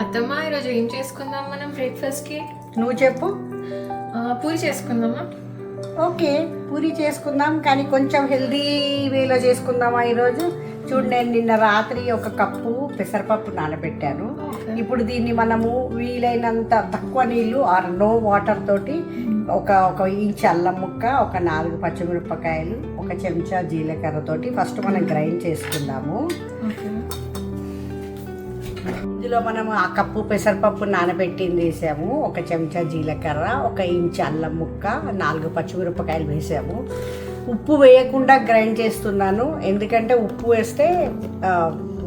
అత్తమ్మ ఈరోజు ఏం చేసుకుందాం మనం బ్రేక్ఫాస్ట్కి? నువ్వు చెప్పు. పూరి చేసుకుందామా? ఓకే, పూరి చేసుకుందాం, కానీ కొంచెం హెల్దీ వేలో చేసుకుందామా ఈరోజు? చూడు, నేను నిన్న రాత్రి ఒక కప్పు పెసరపప్పు నానబెట్టాను. ఇప్పుడు దీన్ని మనము వీలైనంత తక్కువ నీళ్ళు ఆర్ నో వాటర్ తోటి ఒక ఇంచు అల్లం ముక్క, ఒక 4 పచ్చిమిరపకాయలు, ఒక చెంచా జీలకర్ర తోటి ఫస్ట్ మనం గ్రైండ్ చేసుకుందాము. ఇందులో మనము ఆ కప్పు పెసరపప్పు నానబెట్టింది వేసాము, ఒక చెంచా జీలకర్ర, ఒక ఇంచు అల్లం ముక్క, 4 పచ్చిమిరపకాయలు వేసాము. ఉప్పు వేయకుండా గ్రైండ్ చేస్తున్నాను, ఎందుకంటే ఉప్పు వేస్తే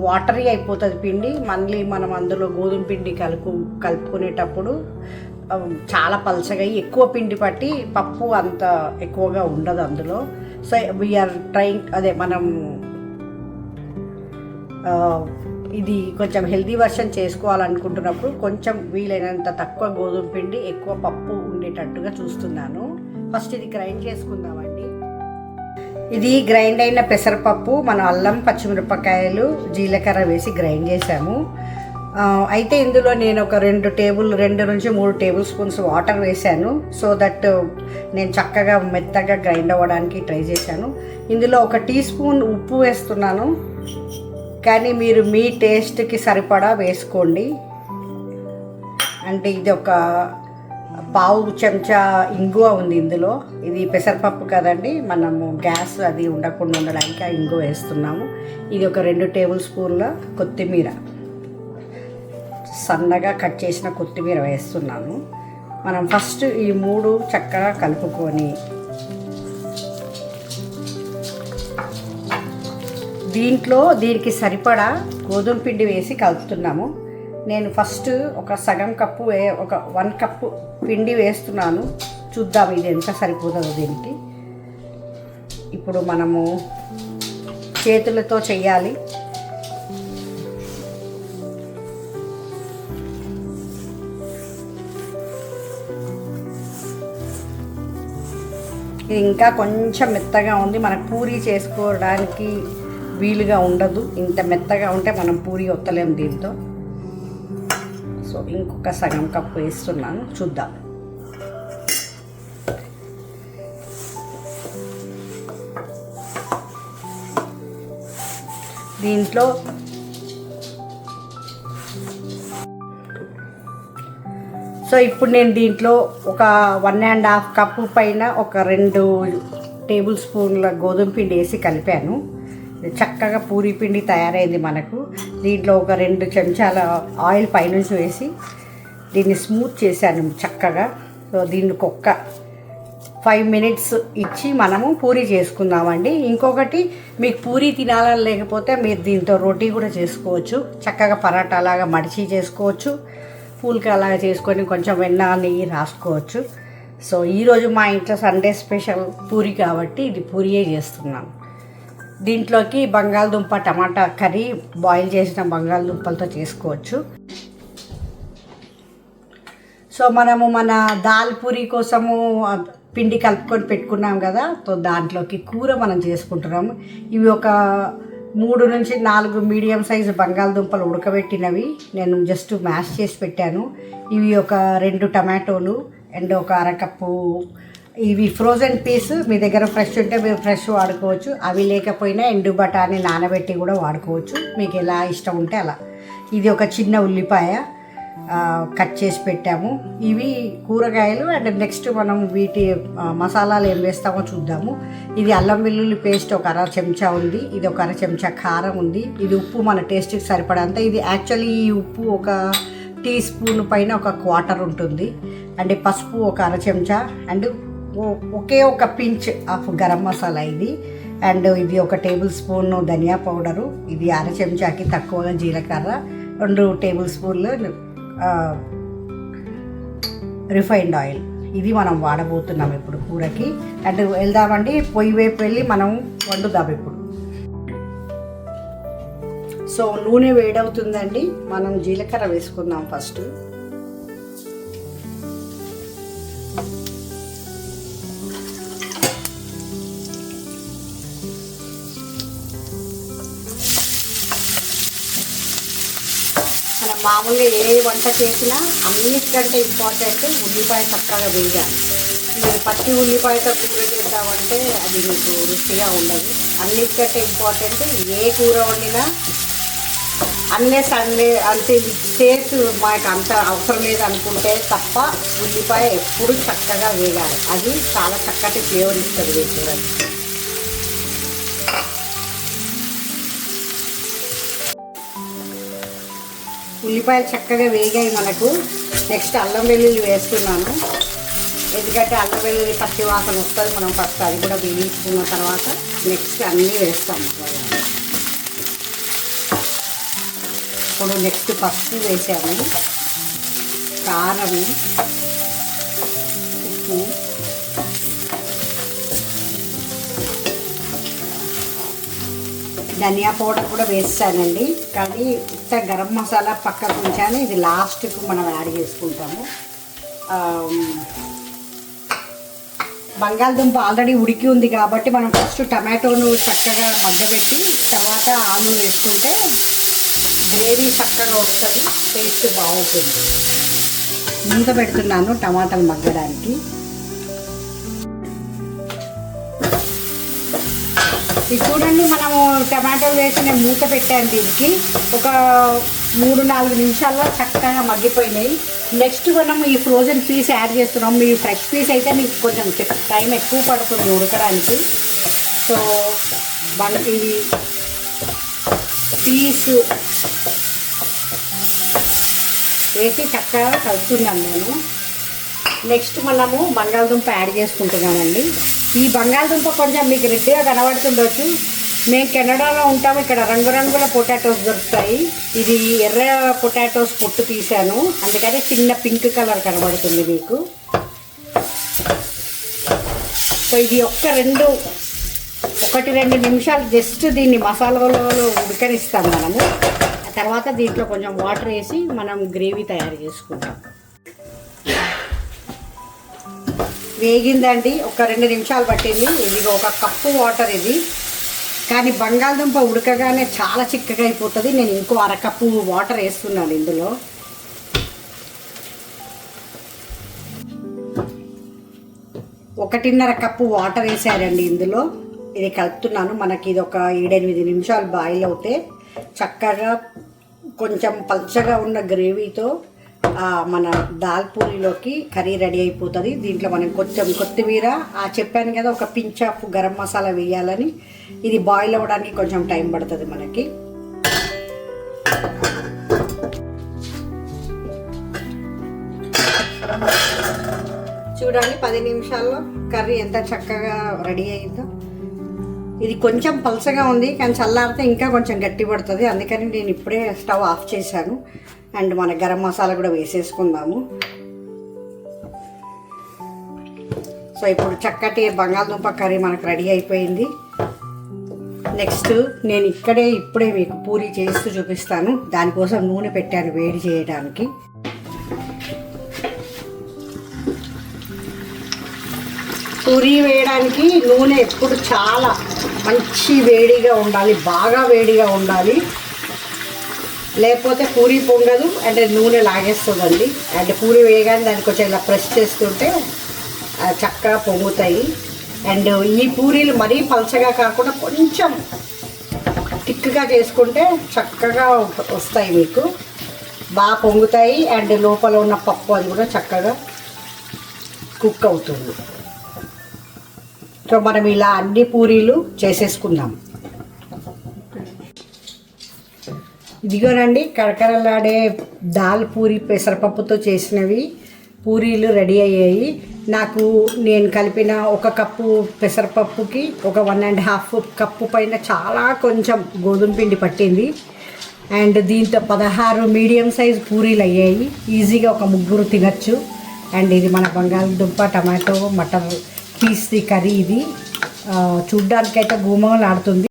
వాటరీ అయిపోతుంది పిండి. మళ్ళీ మనం అందులో గోధుమ పిండి కలుపుకునేటప్పుడు చాలా పలచగా ఎక్కువ పిండి పట్టి పప్పు అంత ఎక్కువగా ఉండదు అందులో. సో వీఆర్ ట్రైంగ్, అదే మనం ఇది కొంచెం హెల్దీ వర్షన్ చేసుకోవాలనుకుంటున్నప్పుడు కొంచెం వీలైనంత తక్కువ గోధుమ పిండి ఎక్కువ పప్పు ఉండేటట్టుగా చూస్తున్నాను. ఫస్ట్ ఇది గ్రైండ్ చేసుకుందామండి. ఇది గ్రైండ్ అయిన పెసరపప్పు మనం అల్లం, పచ్చిమిరపకాయలు, జీలకర్ర వేసి గ్రైండ్ చేసాము. అయితే ఇందులో నేను ఒక 2 నుంచి 3 టేబుల్ స్పూన్స్ వాటర్ వేసాను, సో దట్ నేను చక్కగా మెత్తగా గ్రైండ్ అవ్వడానికి ట్రై చేశాను. ఇందులో 1 టీ స్పూన్ ఉప్పు వేస్తున్నాను, కానీ మీరు మీ టేస్ట్కి సరిపడా వేసుకోండి. అంటే ఇది ఒక పావు చెంచా ఇంగువ ఉంది ఇందులో. ఇది పెసరపప్పు కదండి, మనము గ్యాస్ అది ఉండకుండా ఉండడానికి ఆ ఇంగువ వేస్తున్నాము. ఇది ఒక 2 టేబుల్ స్పూన్ల కొత్తిమీర, సన్నగా కట్ చేసిన కొత్తిమీర వేస్తున్నాను. మనం ఫస్ట్ ఈ 3 చక్కగా కలుపుకొని దీనికి సరిపడా గోధుమ పిండి వేసి కలుపుతున్నాము. నేను ఫస్ట్ ఒక సగం కప్పు ఒక 1 కప్పు పిండి వేస్తున్నాను. చూద్దాం ఇది ఎంత సరిపోతుందో దీనికి. ఇప్పుడు మనము చేతులతో చేయాలి. ఇది ఇంకా కొంచెం మెత్తగా ఉంది, మనకు పూరీ చేసుకోవడానికి వీలుగా ఉండదు. ఇంత మెత్తగా ఉంటే మనం పూరీ ఒత్తలేము దీంతో. సో ఇంకొక సగం కప్పు వేస్తున్నాను, చూద్దాం. దీంట్లో సో ఇప్పుడు నేను దీంట్లో ఒక 1.5 కప్పు పైన ఒక 2 టేబుల్ స్పూన్ల గోధుమ పిండి వేసి కలిపాను. చక్కగా పూరీ పిండి తయారైంది మనకు. దీంట్లో ఒక 2 చెంచాల ఆయిల్ పైనుంచి వేసి దీన్ని స్మూత్ చేశాను చక్కగా. సో దీనికి ఒక 5 మినిట్స్ ఇచ్చి మనము పూరీ చేసుకుందామండి. ఇంకొకటి, మీకు పూరీ తినాలని లేకపోతే మీరు దీంతో రోటీ కూడా చేసుకోవచ్చు. చక్కగా పరాటా లాగా మడిచి చేసుకోవచ్చు, పూల్కా లాగా చేసుకొని కొంచెం వెన్న నెయ్యి రాసుకోవచ్చు. సో ఈరోజు మా ఇంట్లో సండే స్పెషల్ పూరీ కాబట్టి ఇది పూరీయే చేస్తున్నాను. దీంట్లోకి బంగాళదుంప టమాటా కర్రీ, బాయిల్ చేసిన బంగాళదుంపలతో చేసుకోవచ్చు. సో మనము మన దాల్ పూరీ కోసము పిండి కలుపుకొని పెట్టుకున్నాం కదా, సో దాంట్లోకి కూర మనం చేసుకుంటున్నాము. ఇవి ఒక 3 నుంచి 4 మీడియం సైజు బంగాళదుంపలు ఉడకబెట్టినవి నేను జస్ట్ మ్యాష్ చేసి పెట్టాను. ఇవి ఒక 2 టమాటోలు అండ్ ఒక 1/2 కప్పు ఇవి ఫ్రోజన్ పీస్. మీ దగ్గర ఫ్రెష్ ఉంటే మీరు ఫ్రెష్ వాడుకోవచ్చు, అవి లేకపోయినా ఎండు బఠానీ నానబెట్టి కూడా వాడుకోవచ్చు, మీకు ఎలా ఇష్టం ఉంటే అలా. ఇది ఒక చిన్న ఉల్లిపాయ కట్ చేసి పెట్టాము. ఇవి కూరగాయలు. అండ్ నెక్స్ట్ మనం వీటి మసాలాలు ఏం వేస్తామో చూద్దాము. ఇది అల్లం వెల్లుల్లి పేస్ట్ ఒక 1/2 చెంచా ఉంది, ఇది ఒక 1/2 చెంచా కారం ఉంది, ఇది ఉప్పు మన టేస్ట్కి సరిపడంత. ఇది యాక్చువల్లీ ఈ ఉప్పు ఒక టీ స్పూన్ పైన ఒక 1/4 ఉంటుంది. అండ్ పసుపు ఒక 1/2 చెంచా, అండ్ ఒకే ఒక పించ్ ఆఫ్ గరం మసాలా ఇది. అండ్ ఇది ఒక టేబుల్ స్పూన్ ధనియా పౌడరు, ఇది 1/2 చెంచాకి తక్కువగా జీలకర్ర, 2 టేబుల్ స్పూన్లు రిఫైన్డ్ ఆయిల్. ఇది మనం వాడబోతున్నాం ఇప్పుడు కూరకి. అండ్ వెళ్దామండి, పొయ్యి వైపు వెళ్ళి మనం వండుదాం ఇప్పుడు. సో నూనె వేడవుతుందండి, మనం జీలకర్ర వేసుకుందాం ఫస్ట్. మామూలుగా ఏ వంట చేసినా అన్నిటికంటే ఇంపార్టెంట్ ఉల్లిపాయ చక్కగా వేయాలి. మీరు పచ్చి ఉల్లిపాయతో కూర చేద్దామంటే అది మీకు రుచిగా ఉండదు. అన్నిటికంటే ఇంపార్టెంట్ ఏ కూర వండినా అంతే టేస్ట్ మాకు అంత అవసరం లేదు అనుకుంటే తప్ప ఉల్లిపాయ ఎప్పుడు చక్కగా వేగాలి. అది చాలా చక్కటి ఫ్లేవర్ ఇస్తుంది ఈ కూరకి. ఉల్లిపాయలు చక్కగా వేగాయి మనకు. నెక్స్ట్ అల్లం వెల్లుల్లి వేస్తున్నాను. ఎందుకంటే అల్లం వెల్లుల్లి పచ్చి వాసన వస్తుంది. మనం ఫస్ట్ అది కూడా వేయించుకున్న తర్వాత నెక్స్ట్ అన్నీ వేస్తాము. ఇప్పుడు నెక్స్ట్ పసుపు వేసాము, కారం, ఉప్పు, ధనియా పౌడర్ కూడా వేస్తానండి. కానీ ఇంత గరం మసాలా పక్కకు ఉంచాను. ఇది లాస్ట్కు మనం యాడ్ చేసుకుంటాము. బంగాళదుంప ఆల్రెడీ ఉడికి ఉంది కాబట్టి మనం ఫస్ట్ టమాటోను చక్కగా మగ్గబెట్టి తర్వాత ఆలు వేసుకుంటే గ్రేవీ చక్కగా వస్తుంది, టేస్ట్ బాగుంటుంది. మూత పెడుతున్నాను టమాటాలు మగ్గడానికి. ఇది చూడండి, మనము టమాటాలు వేసి నేను మూత పెట్టాను. దీనికి ఒక 3-4 నిమిషాల్లో చక్కగా మగ్గిపోయినాయి. నెక్స్ట్ మనం ఈ ఫ్రోజన్ పీస్ యాడ్ చేస్తున్నాం. మీ ఫ్రెష్ పీస్ అయితే మీకు కొంచెం టైం ఎక్కువ పడుతుంది ఉడకడానికి. సో ఇది పీస్ వేసి చక్కగా కలుపుతున్నాను నేను. నెక్స్ట్ మనము బంగాళదుంప యాడ్ చేసుకుంటున్నానండి. ఈ బంగాళదుంప కొంచెం మీకు రెడ్గా కనబడుతుండొచ్చు. మేము కెనడాలో ఉంటాము. ఇక్కడ రంగురంగుల పొటాటోస్ దొరుకుతాయి. ఇది ఎర్ర పొటాటోస్ పొట్టు తీసాను, అందుకని చిన్న పింక్ కలర్ కనబడుతుంది మీకు. సో ఇది 1-2 నిమిషాలు జస్ట్ దీన్ని మసాలాలో ఉడకనిస్తాం మనము. తర్వాత దీంట్లో కొంచెం వాటర్ వేసి మనం గ్రేవీ తయారు చేసుకుంటాం. వేగిందండి, 1-2 నిమిషాలు పట్టింది. ఇది 1 కప్పు వాటర్ ఇది. కానీ బంగాళదుంప ఉడకగానే చాలా చిక్కగా అయిపోతుంది. నేను ఇంకో 1/2 కప్పు వాటర్ వేస్తున్నాను ఇందులో. ఒకటిన్నర కప్పు వాటర్ వేసారండి ఇందులో. ఇది కలుపుతున్నాను. మనకి ఇది ఒక 7-8 నిమిషాలు బాయిల్ అవుతే చక్కగా కొంచెం పల్చగా ఉన్న గ్రేవీతో మన దాల్ పూరిలోకి కర్రీ రెడీ అయిపోతుంది. దీంట్లో మనం కొంచెం కొత్తిమీర, చెప్పాను కదా ఒక పించ్ ఆఫ్ గరం మసాలా వేయాలని. ఇది బాయిల్ అవ్వడానికి కొంచెం టైం పడుతుంది మనకి. చూడండి 10 నిమిషాల్లో కర్రీ ఎంత చక్కగా రెడీ అయిందో. ఇది కొంచెం పలసగా ఉంది, కానీ చల్లారితే ఇంకా కొంచెం గట్టి పడుతుంది. అందుకని నేను ఇప్పుడే స్టవ్ ఆఫ్ చేశాను. అండ్ మన గరం మసాలా కూడా వేసేసుకుందాము. సో ఇప్పుడు చక్కటి బంగాళదుంప కర్రీ మనకు రెడీ అయిపోయింది. నెక్స్ట్ నేను ఇప్పుడే మీకు పూరి చేస్తూ చూపిస్తాను. దానికోసం నూనె పెట్టాను వేడి చేయడానికి. పూరి వేయడానికి నూనె ఎప్పుడు చాలా మంచి వేడిగా ఉండాలి, బాగా వేడిగా ఉండాలి. లేకపోతే పూరి పొంగదు అంటే నూనె లాగేస్తుందండి. అండ్ పూరి వేయగానే దాన్ని కొంచెం ఇలా ప్రెస్ చేస్తుంటే చక్కగా పొంగుతాయి. అండ్ ఈ పూరీలు మరీ పలచగా కాకుండా కొంచెం థిక్గా చేసుకుంటే చక్కగా వస్తాయి, మీకు బాగా పొంగుతాయి. అండ్ లోపల ఉన్న పప్పు అది కూడా చక్కగా కుక్ అవుతుంది. సో మనం ఇలా అన్ని పూరీలు చేసేసుకుందాం. ఇదిగోనండి కరకరలాడే దాల్ పూరి పెసరపప్పుతో చేసినవి పూరీలు రెడీ అయ్యాయి. నేను కలిపిన 1 కప్పు పెసరపప్పుకి ఒక 1.5 కప్పు పైన చాలా కొంచెం గోధుమ పిండి పట్టింది. అండ్ దీంతో 16 మీడియం సైజ్ పూరీలు అయ్యాయి. ఈజీగా ఒక 3 తినచ్చు. అండ్ ఇది మన బంగాళదుంప టమాటో మటర్ పీస్ది కర్రీ. ఇది చూడ్డానికైతే గుమగుమలాడుతుంది.